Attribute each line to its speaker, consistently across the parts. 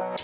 Speaker 1: Hello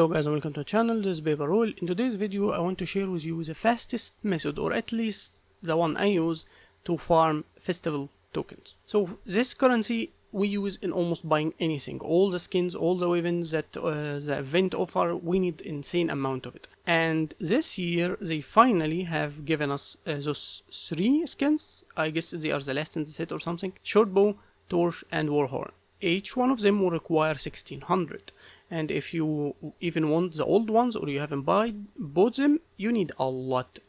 Speaker 1: guys and welcome to the channel. This is WvW. In today's video I want to share with you the fastest method, or at least the one I use, to farm festival tokens. So this currency we use in almost buying anything, all the skins, all the weapons that the event offer. We need insane amount of it, and this year they finally have given us those 3 skins. I guess they are the last in the set or something: Shortbow, Torch and Warhorn. Each one of them will require 1600, and if you even want the old ones or you haven't bought them, you need a lot.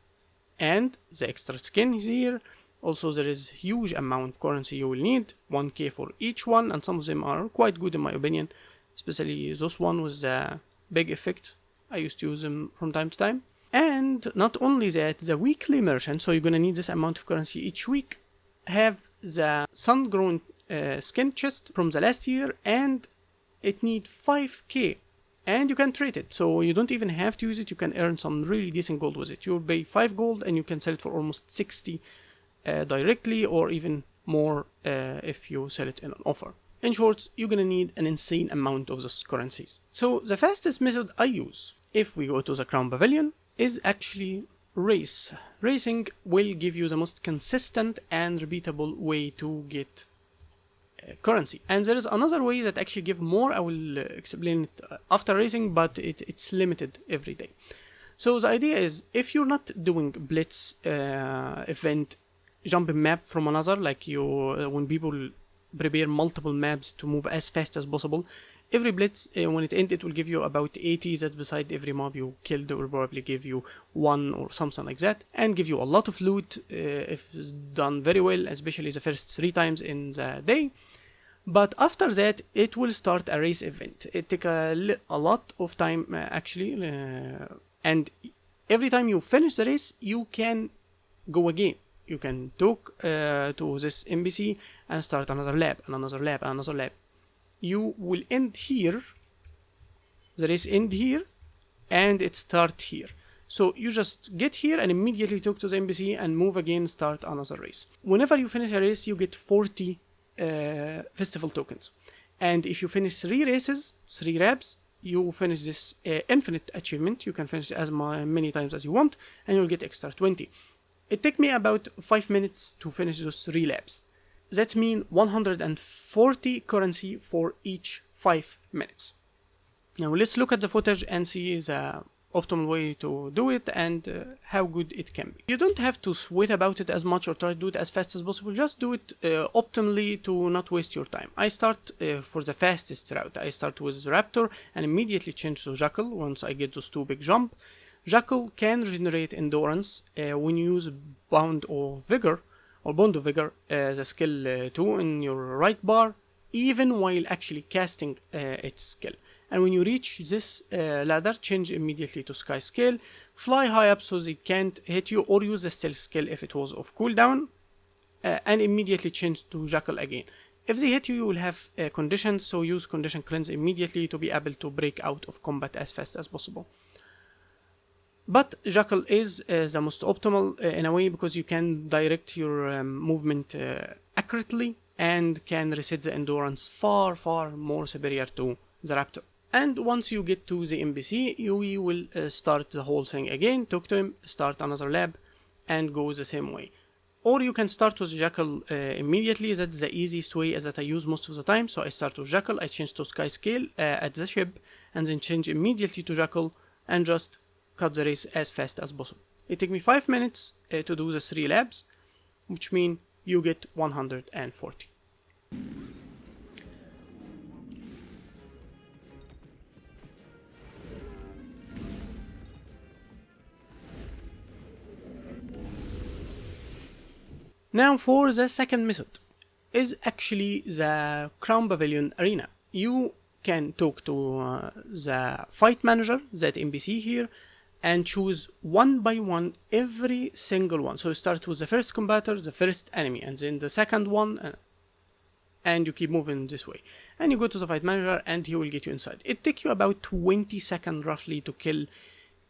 Speaker 1: And the extra skin is here. Also there is huge amount of currency you will need, 1k for each one, and some of them are quite good in my opinion, especially this one with the big effect. I used to use them from time to time. And not only that, the weekly merchant, so you're gonna need this amount of currency each week, have the sun-grown skin chest from the last year, and it needs 5k, and you can trade it, so you don't even have to use it. You can earn some really decent gold with it. You'll pay 5 gold and you can sell it for almost 60 directly, or even more if you sell it in an offer. In short, you're gonna need an insane amount of those currencies. So the fastest method I use, if we go to the Crown Pavilion, is actually race. Racing will give you the most consistent and repeatable way to get currency. And there is another way that actually give more. I will explain it after racing, but it's limited every day. So the idea is, if you're not doing blitz event, jumping map from another, like you when people prepare multiple maps to move as fast as possible, every blitz when it ends, it will give you about 80. That beside every mob you killed will probably give you 1 or something like that, and give you a lot of loot if it's done very well, especially the first 3 times in the day. But after that, it will start a race event. It takes a lot of time actually, and every time you finish the race, you can go again. You can talk to this NPC and start another lap, and another lap, and another lap. You will end here, the race end here, and it start here. So you just get here and immediately talk to the NPC and move again, start another race. Whenever you finish a race, you get 40 festival tokens, and if you finish 3 races, 3 laps, you finish this infinite achievement. You can finish as many times as you want, and you'll get extra 20. It took me about 5 minutes to finish those 3 laps. That means 140 currency for each 5 minutes. Now let's look at the footage and see the optimal way to do it and how good it can be. You don't have to sweat about it as much or try to do it as fast as possible. Just do it optimally to not waste your time. I start for the fastest route. I start with Raptor and immediately change to Jackal once I get those 2 big jump. Jackal can regenerate endurance when you use Bond of Vigor, the skill 2 in your right bar, even while actually casting its skill. And when you reach this ladder, change immediately to Sky Scale, fly high up so they can't hit you, or use the Stealth skill if it was off cooldown, and immediately change to Jackal again. If they hit you, you will have conditions, so use Condition Cleanse immediately to be able to break out of combat as fast as possible. But Jackal is the most optimal in a way, because you can direct your movement accurately and can reset the endurance far more superior to the Raptor. And once you get to the NPC, you will start the whole thing again, talk to him, start another lab, and go the same way. Or you can start with Jackal immediately. That's the easiest way, as that I use most of the time. So I start with Jackal, I change to Sky Scale at the ship, and then change immediately to Jackal, and just cut the race as fast as possible. It took me 5 minutes to do the 3 labs, which mean you get 140. Now for the second method, is actually the Crown Pavilion Arena. You can talk to the fight manager, that NPC here, and choose 1 by 1 every single one. So you start with the first combatant, the first enemy, and then the second one, and you keep moving this way. And you go to the fight manager and he will get you inside. It takes you about 20 seconds roughly to kill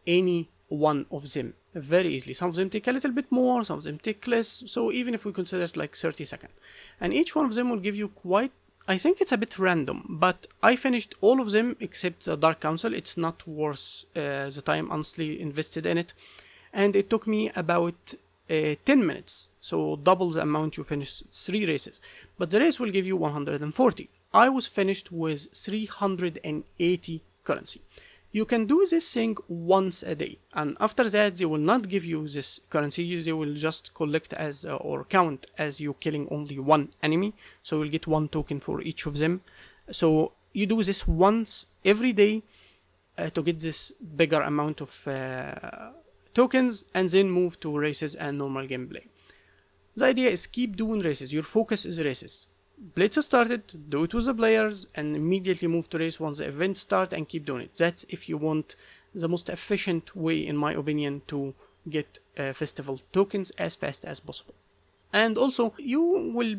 Speaker 1: any one of them very easily. Some of them take a little bit more, some of them take less, so even if we consider it like 30 seconds. And each one of them will give you quite, I think it's a bit random, but I finished all of them except the Dark Council. It's not worth the time honestly invested in it. And it took me about 10 minutes, so double the amount you finished 3 races. But the race will give you 140. I was finished with 380 currency. You can do this thing once a day, and after that they will not give you this currency. They will just collect as or count as you killing only one enemy, so you'll get 1 token for each of them. So you do this once every day to get this bigger amount of tokens, and then move to races and normal gameplay. The idea is keep doing races. Your focus is races. Blitz started, do it with the players, and immediately move to race once the event start, and keep doing it. That's if you want the most efficient way, in my opinion, to get festival tokens as fast as possible. And also, you will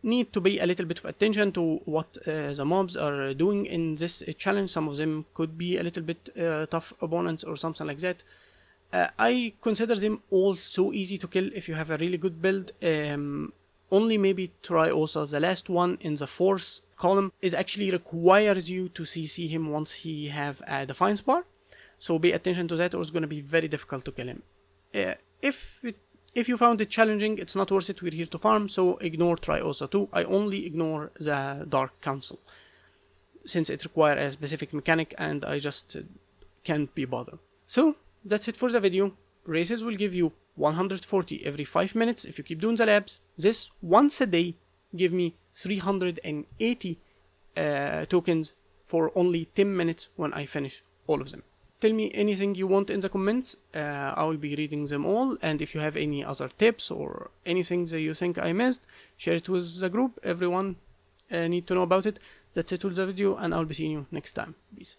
Speaker 1: need to pay a little bit of attention to what the mobs are doing in this challenge. Some of them could be a little bit tough opponents or something like that. I consider them all so easy to kill if you have a really good build. Only maybe try also the last one in the 4th column is actually requires you to CC him once he have a Defiance bar. So pay attention to that, or it's going to be very difficult to kill him. If you found it challenging, it's not worth it. We're here to farm, so ignore Triosa 2. I only ignore the Dark Council since it requires a specific mechanic and I just can't be bothered. So that's it for the video. Races will give you 140 every 5 minutes if you keep doing the labs. This once a day give me 380 tokens for only 10 minutes when I finish all of them. Tell me anything you want in the comments. I will be reading them all, and if you have any other tips or anything that you think I missed, share it with the group. Everyone need to know about it. That's it with the video, and I'll be seeing you next time. Peace.